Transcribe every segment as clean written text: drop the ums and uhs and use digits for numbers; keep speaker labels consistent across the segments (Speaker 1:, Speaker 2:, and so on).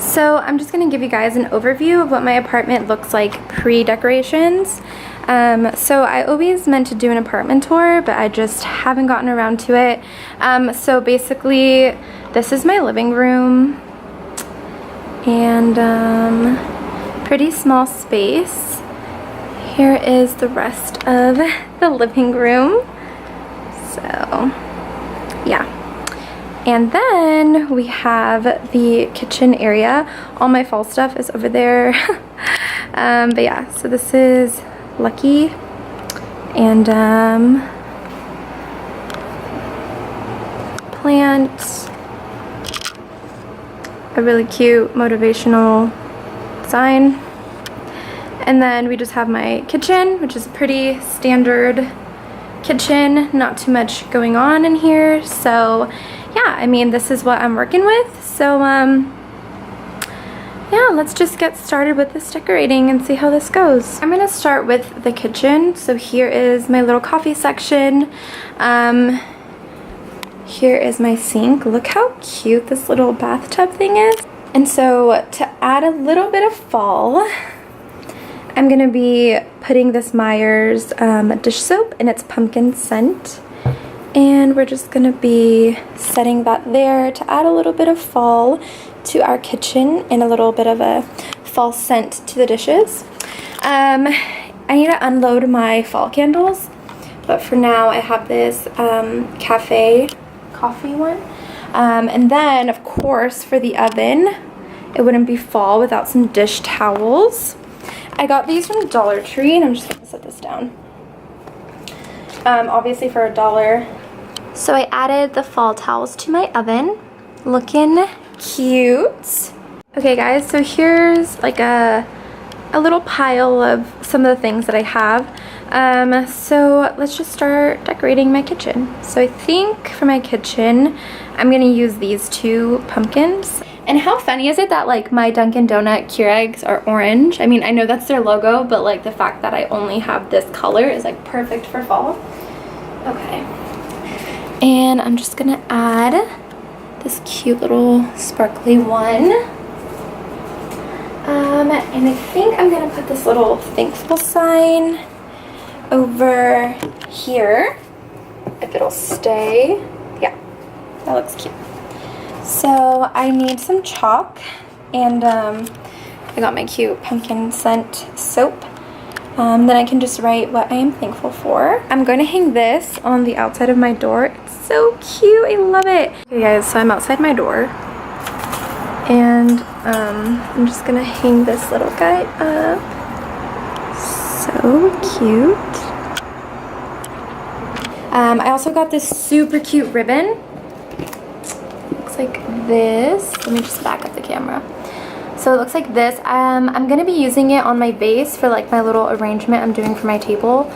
Speaker 1: So I'm just going to give you guys an overview of what my apartment looks like pre-decorations. So I always meant to do an apartment tour, but I just haven't gotten around to it. So basically, this is my living room, and pretty small space. Here is the rest of the living room. So yeah. And then we have the kitchen area. All my fall stuff is over there. But yeah, so this is Lucky, and plant, a really cute motivational sign. And then we just have my kitchen, which is a pretty standard kitchen, not too much going on in here. So yeah, I mean, this is what I'm working with. So yeah, let's just get started with this decorating and see how this goes. I'm gonna start with the kitchen. So here is my little coffee section. Here is my sink. Look how cute this little bathtub thing is. And so to add a little bit of fall, I'm gonna be putting this Meyer's dish soap, and it's pumpkin scent. And we're just gonna be setting that there to add a little bit of fall to our kitchen and a little bit of a fall scent to the dishes. I need to unload my fall candles, but for now I have this cafe coffee one. And then of course for the oven, it wouldn't be fall without some dish towels. I got these from Dollar Tree, and I'm just gonna set this down. Obviously for $1. So I added the fall towels to my oven. Looking cute. Okay guys, so here's like a little pile of some of the things that I have. So let's just start decorating my kitchen. So I think for my kitchen, I'm gonna use these 2 pumpkins. And how funny is it that like my Dunkin' Donut Keurigs are orange? I mean, I know that's their logo, but like the fact that I only have this color is like perfect for fall. Okay. And I'm just gonna add this cute little sparkly one. And I think I'm gonna put this little thankful sign over here, if it'll stay. Yeah, that looks cute. So I need some chalk, and I got my cute pumpkin scent soap. Then I can just write what I am thankful for. I'm going to hang this on the outside of my door. It's so cute. I love it. Okay guys, so I'm outside my door, and I'm just going to hang this little guy up. So cute. I also got this super cute ribbon. Looks like this. Let me just back up the camera. So it looks like this. I'm going to be using it on my vase for like my little arrangement I'm doing for my table,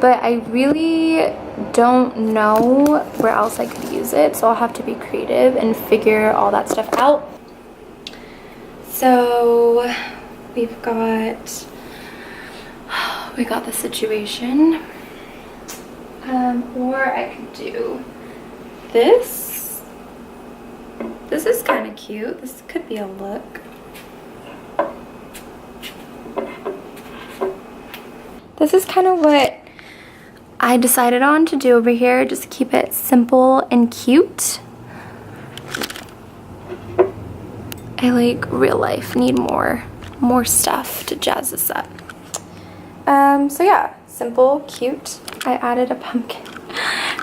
Speaker 1: but I really don't know where else I could use it, so I'll have to be creative and figure all that stuff out. So we've got the situation, or I could do this. This is kind of cute. This could be a look. This is kind of what I decided on to do over here. Just keep it simple and cute. I like real life need more stuff to jazz this up. So yeah, simple, cute. I added a pumpkin.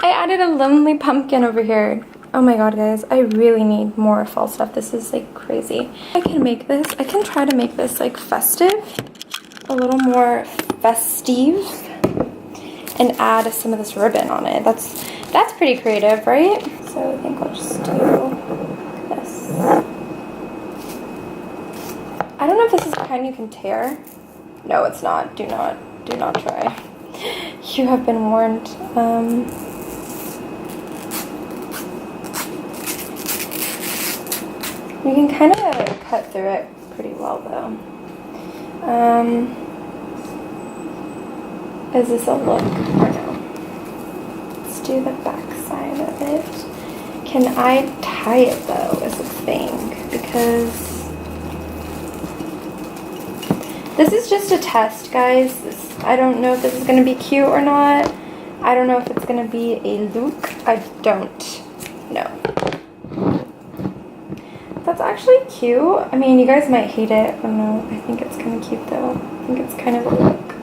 Speaker 1: I added a lonely pumpkin over here. Oh my god guys, I really need more fall stuff. This is like crazy. I can make this. I can try to make this like festive. A little more festive, and add some of this ribbon on it. That's pretty creative, right? So I think I'll just do this. I don't know if this is the kind you can tear. No, it's not. Do not try. You have been warned. You can kind of cut through it pretty well though. Is this a look or no? Let's do the back side of it. Can I tie it though is the thing, because This is just a test, guys. I don't know if this is going to be cute or not. I don't know if it's going to be a look. I don't know. That's actually cute. I mean, you guys might hate it. I don't know. I think it's kind of cute, though. I think it's kind of a look.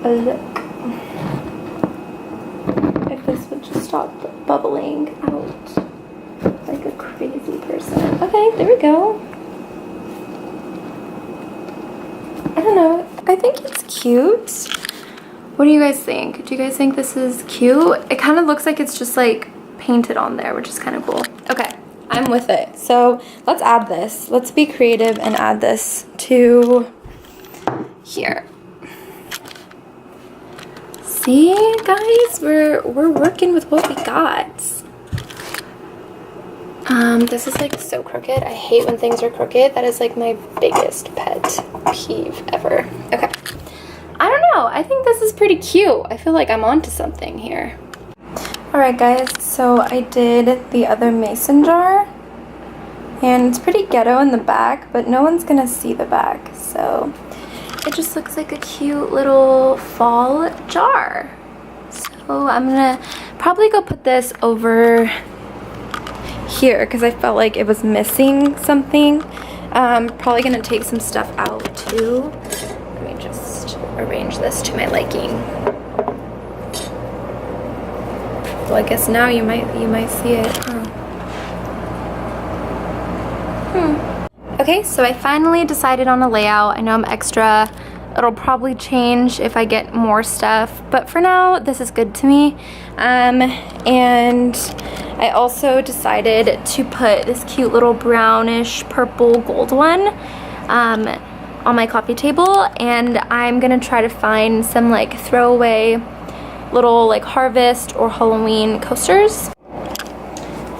Speaker 1: A look. If this would just stop bubbling out like a crazy person. Okay, there we go. I don't know. I think it's cute. What do you guys think? Do you guys think this is cute? It kind of looks like it's just like painted on there, which is kind of cool. Okay, I'm with it. So let's add this. Let's be creative and add this to here. See, guys, we're working with what we got. This is like so crooked. I hate when things are crooked. That is like my biggest pet peeve ever. Okay. I don't know. I think this is pretty cute. I feel like I'm onto something here. Alright guys, so I did the other mason jar. And it's pretty ghetto in the back, but no one's gonna see the back. So it just looks like a cute little fall jar. So I'm gonna probably go put this over here because I felt like it was missing something. Probably gonna take some stuff out too. Let me just arrange this to my liking. Well, I guess now you might see it. Okay, so I finally decided on a layout. I know I'm extra. It'll probably change if I get more stuff, but for now, this is good to me. And I also decided to put this cute little brownish purple gold one on my coffee table, and I'm gonna try to find some like throwaway little like harvest or Halloween coasters.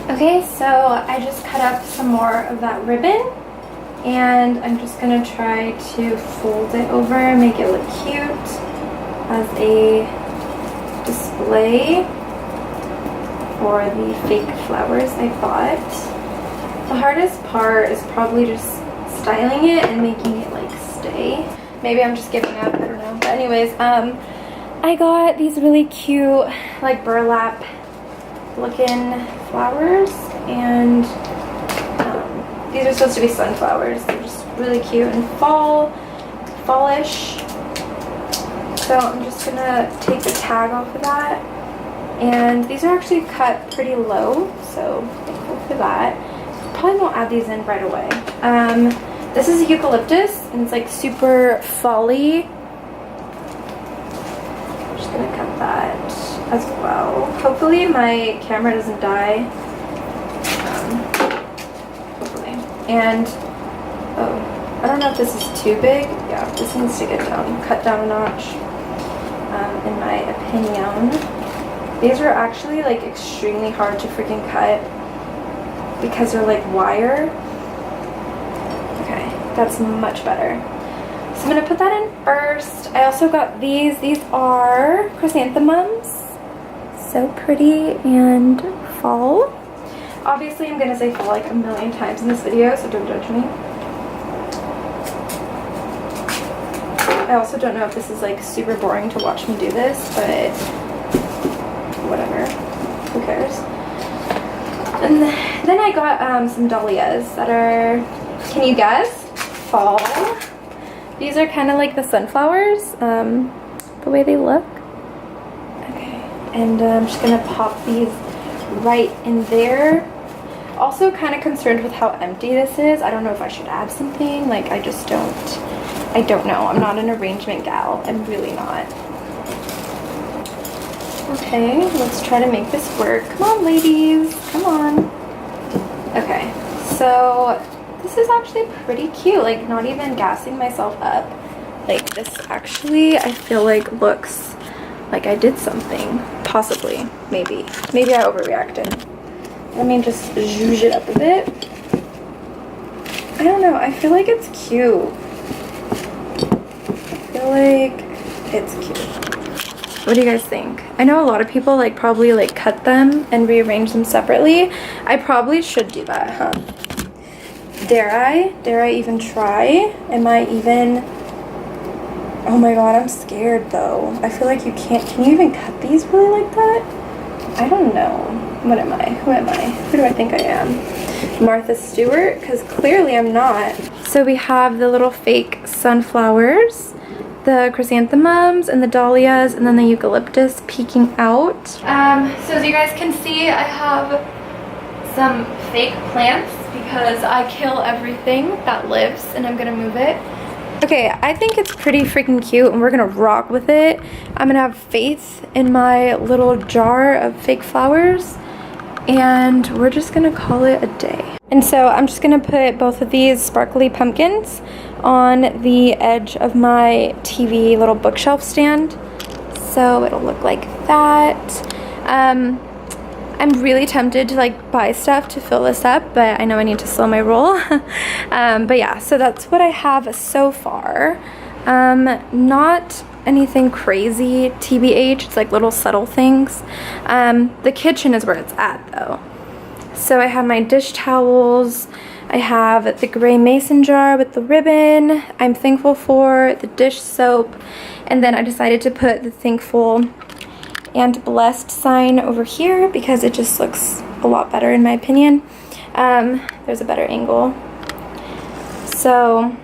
Speaker 1: Okay, so I just cut up some more of that ribbon, and I'm just gonna try to fold it over and make it look cute as a display for the fake flowers I bought. The hardest part is probably just styling it and making it like stay. Maybe I'm just giving up, I don't know. But anyways, I got these really cute like burlap looking flowers, and these are supposed to be sunflowers. They're just really cute and fallish. So I'm just gonna take the tag off of that. And these are actually cut pretty low, so thankful for that. Probably won't add these in right away. This is eucalyptus, and it's like super fall-y. I'm just gonna cut that as well. Hopefully my camera doesn't die. Hopefully. And, oh, I don't know if this is too big. Yeah, this needs to get cut down a notch, in my opinion. These are actually like extremely hard to freaking cut because they're like wire. Okay, that's much better. So I'm gonna put that in first. I also got these. These are chrysanthemums. So pretty and fall. Obviously, I'm gonna say fall like a million times in this video, so don't judge me. I also don't know if this is like super boring to watch me do this, but whatever, who cares. And then I got some dahlias that are, can you guess, fall. These are kind of like the sunflowers, the way they look. Okay, and I'm just gonna pop these right in there. Also kind of concerned with how empty this is. I don't know if I should add something, like I don't know. I'm not an arrangement gal, I'm really not. Okay, let's try to make this work. Come on, ladies, come on. Okay, so this is actually pretty cute, like not even gassing myself up. Like this actually, I feel like looks like I did something. Possibly, maybe. Maybe I overreacted. Let me just zhuzh it up a bit. I don't know, I feel like it's cute. I feel like it's cute. What do you guys think? I know a lot of people like probably like cut them and rearrange them separately. I probably should do that, huh? Dare I? Dare I even try? Am I even Oh my god, I'm scared though. I feel like you can't, can you even cut these really like that? I don't know. What am I? Who am I? Who do I think I am? Martha Stewart? Because clearly I'm not. So we have the little fake sunflowers, the chrysanthemums and the dahlias, and then the eucalyptus peeking out. So as you guys can see, I have some fake plants because I kill everything that lives and I'm gonna move it. Okay, I think it's pretty freaking cute and we're gonna rock with it. I'm gonna have faith in my little jar of fake flowers and we're just gonna call it a day. And so I'm just gonna put both of these sparkly pumpkins on the edge of my TV little bookshelf stand. So it'll look like that. I'm really tempted to like buy stuff to fill this up, but I know I need to slow my roll. But yeah, so that's what I have so far. Not anything crazy, TBH, it's like little subtle things. The kitchen is where it's at though. So I have my dish towels, I have the gray mason jar with the ribbon, I'm thankful for, the dish soap, and then I decided to put the thankful and blessed sign over here because it just looks a lot better in my opinion. There's a better angle. So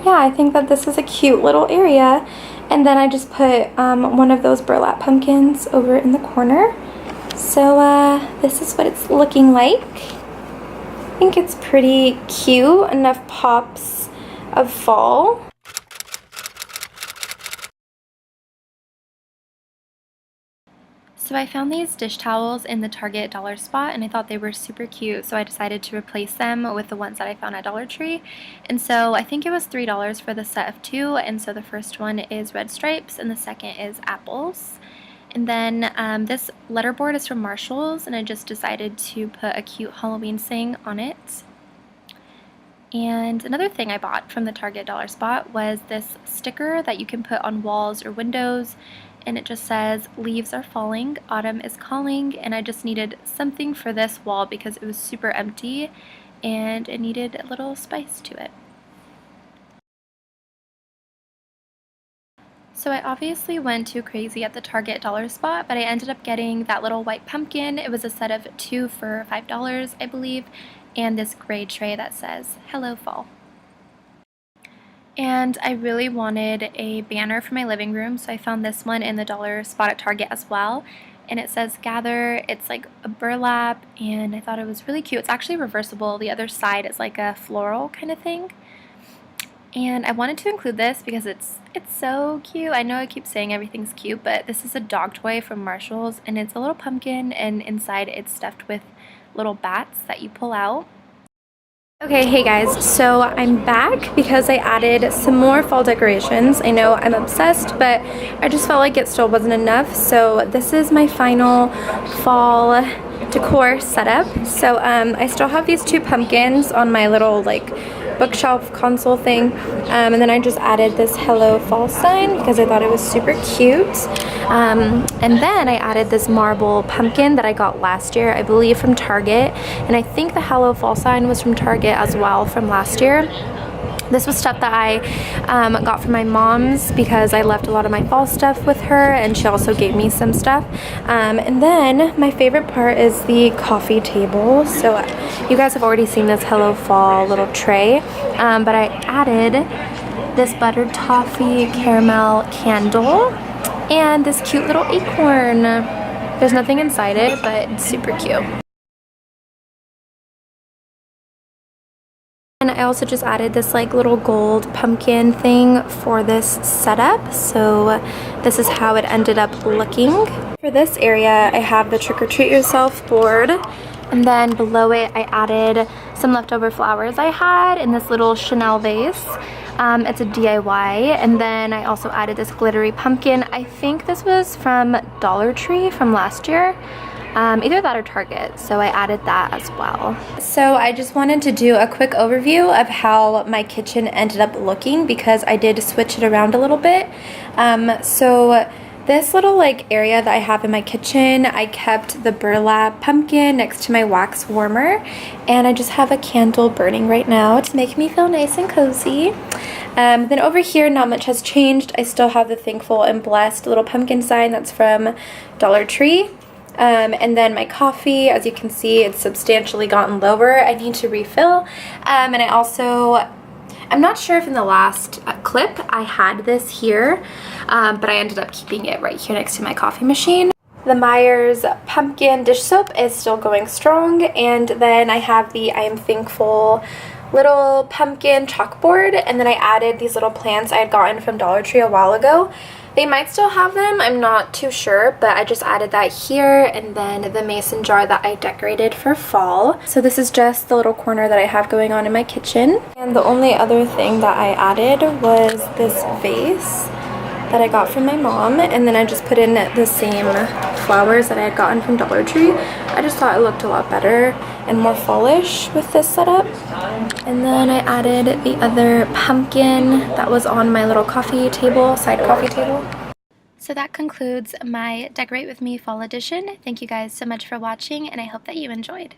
Speaker 1: yeah, I think that this is a cute little area. And then I just put one of those burlap pumpkins over in the corner. So this is what it's looking like. I think it's pretty cute, enough pops of fall. So I found these dish towels in the Target dollar spot and I thought they were super cute, so I decided to replace them with the ones that I found at Dollar Tree. And so I think it was $3 for the set of 2, and so the first one is red stripes and the second is apples. And then this letterboard is from Marshall's and I just decided to put a cute Halloween thing on it. And another thing I bought from the Target dollar spot was this sticker that you can put on walls or windows, and it just says, "Leaves are falling, autumn is calling," and I just needed something for this wall because it was super empty and it needed a little spice to it. So I obviously went too crazy at the Target dollar spot, but I ended up getting that little white pumpkin. It was a set of 2 for $5, I believe, and this gray tray that says, "Hello Fall." And I really wanted a banner for my living room, so I found this one in the dollar spot at Target as well. And it says "Gather." It's like a burlap, and I thought it was really cute. It's actually reversible. The other side is like a floral kind of thing. And I wanted to include this because it's so cute. I know I keep saying everything's cute, but this is a dog toy from Marshall's, and it's a little pumpkin, and inside it's stuffed with little bats that you pull out. Okay, hey guys, so I'm back because I added some more fall decorations. I know I'm obsessed, but I just felt like it still wasn't enough. So this is my final fall decor setup. So I still have these 2 pumpkins on my little like bookshelf console thing, and then I just added this "Hello Fall" sign because I thought it was super cute. And then I added this marble pumpkin that I got last year, I believe from Target, and I think the "Hello Fall" sign was from Target as well from last year. This was stuff that I got from my mom's because I left a lot of my fall stuff with her, and she also gave me some stuff. And then my favorite part is the coffee table. So you guys have already seen this "Hello Fall" little tray, but I added this buttered toffee caramel candle and this cute little acorn. There's nothing inside it, but it's super cute. And I also just added this like little gold pumpkin thing for this setup. So this is how it ended up looking. For this area, I have the Trick or Treat Yourself board. And then below it, I added some leftover flowers I had in this little Chanel vase. It's a DIY. And then I also added this glittery pumpkin. I think this was from Dollar Tree from last year. Either that or Target, so I added that as well. So I just wanted to do a quick overview of how my kitchen ended up looking because I did switch it around a little bit. So this little like area that I have in my kitchen, I kept the burlap pumpkin next to my wax warmer, and I just have a candle burning right now to make me feel nice and cozy. Then over here, not much has changed. I still have the Thankful and Blessed little pumpkin sign that's from Dollar Tree. And then my coffee, as you can see, it's substantially gotten lower. I need to refill. And I also, I'm not sure if in the last clip I had this here, but I ended up keeping it right here next to my coffee machine. The Meyer's pumpkin dish soap is still going strong, and then I have the I Am Thankful little pumpkin chalkboard, and then I added these little plants I had gotten from Dollar Tree a while ago. They might still have them, I'm not too sure, but I just added that here, and then the mason jar that I decorated for fall. So this is just the little corner that I have going on in my kitchen. And the only other thing that I added was this vase that I got from my mom, and then I just put in the same flowers that I had gotten from Dollar Tree. I just thought it looked a lot better and more fallish with this setup. And then I added the other pumpkin that was on my little coffee table, side coffee table. So that concludes my Decorate With Me Fall Edition. Thank you guys so much for watching, and I hope that you enjoyed.